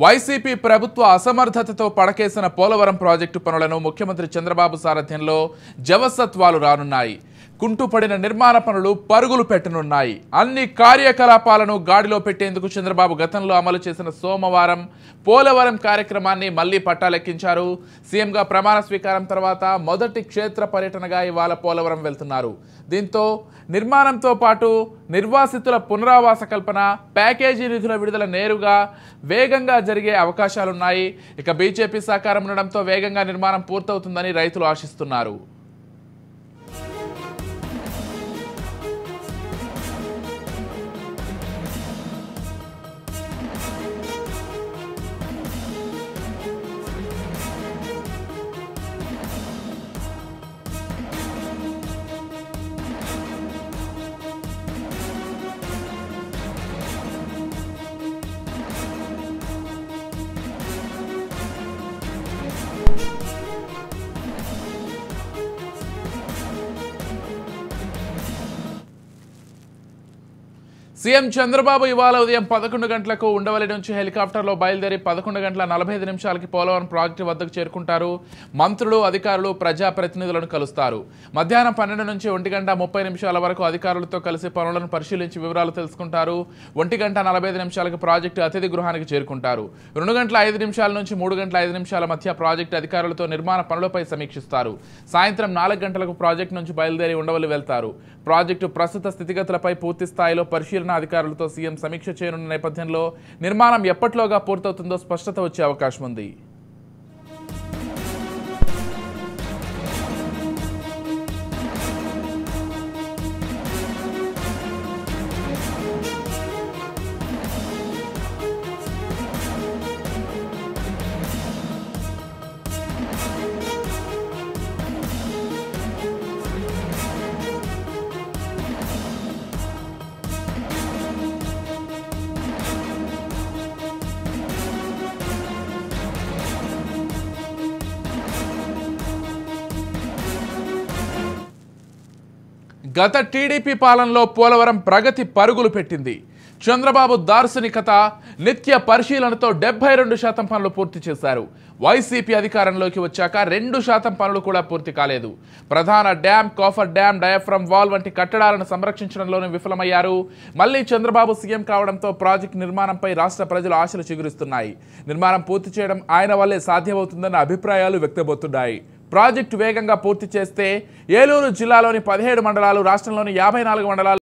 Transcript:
YCP ప్రభుత్వ అసమర్థతతో పడకేసిన Polavaram project పనులను ముఖ్యమంత్రి చంద్రబాబు సారథ్యంలో జవసత్వాలు రానున్నాయి. కుంటుపడిన నిర్మాణ పనులు పరుగులు పెట్టనున్నాయి. అన్ని కార్యకలాపాలను గాడిలో పెట్టేందుకు చంద్రబాబు గతంలో అమలు చేసిన సోమవారం పోలవరం కార్యక్రమాన్ని మళ్లీ పట్టాలెక్కించారు. సీఎంగా ప్రమాణ స్వీకారం తర్వాత మొదటి క్షేత్ర పర్యటనగా ఇవాళ పోలవరం వెళ్తున్నారు. దీంతో నిర్మాణంతో పాటు నిర్వాసితుల పునరావాస కల్పన, ప్యాకేజీ నిధుల విడుదల నేరుగా వేగంగా జరిగే అవకాశాలున్నాయి. ఇక బీజేపీ సహకారం ఉండడంతో వేగంగా నిర్మాణం పూర్తవుతుందని రైతులు ఆశిస్తున్నారు. సీఎం చంద్రబాబు ఇవాళ ఉదయం 11 గంటలకు ఉండవల్లి నుంచి హెలికాప్టర్లో బయలుదేరి 11 గంటల 45 నిమిషాలకి పోలవరం ప్రాజెక్టు వద్దకు చేరుకుంటారు. మంత్రులు, అధికారులు, ప్రజాప్రతినిధులను కలుస్తారు. మధ్యాహ్నం 12 నుంచి 1 గంట 30 నిమిషాల వరకు అధికారులతో కలిసి పనులను పరిశీలించి వివరాలు తెలుసుకుంటారు. 1 గంట 45 నిమిషాలకు ప్రాజెక్టు అతిథి గృహానికి చేరుకుంటారు. 2 గంటల 5 నిమిషాల నుంచి 3 గంటల 5 నిమిషాల మధ్య ప్రాజెక్టు అధికారులతో నిర్మాణ పనులపై సమీక్షిస్తారు. సాయంత్రం 4 గంటలకు ప్రాజెక్టు నుంచి బయలుదేరి ఉండవల్లి వెళ్తారు. ప్రాజెక్టు ప్రస్తుత స్థితిగతులపై పూర్తి స్థాయిలో పరిశీలన అధికారులతో సీఎం సమీక్ష చేయనున్న నేపథ్యంలో నిర్మాణం ఎప్పట్లోగా పూర్తవుతుందో స్పష్టత వచ్చే అవకాశం ఉంది. గత టీడీపీ పాలనలో పోలవరం ప్రగతి పరుగులు పెట్టింది. చంద్రబాబు దార్శనికత, నిత్య పరిశీలనతో 72% పనులు పూర్తి చేశారు. వైసీపీ అధికారంలోకి వచ్చాక 2% పనులు కూడా పూర్తి కాలేదు. ప్రధాన dam, coffer dam, diaphragm wall వంటి కట్టడాలను సంరక్షించడంలోనే విఫలమయ్యారు. మళ్లీ చంద్రబాబు సీఎం కావడంతో ప్రాజెక్టు నిర్మాణంపై రాష్ట్ర ప్రజలు ఆశలు చిగురిస్తున్నాయి. నిర్మాణం పూర్తి చేయడం ఆయన వల్లే సాధ్యమవుతుందన్న అభిప్రాయాలు వ్యక్తమవుతున్నాయి. ప్రాజెక్టు వేగంగా పూర్తి చేస్తే ఏలూరు జిల్లాలోని 17 మండలాలు, రాష్ట్రంలోని 54 మండలాలు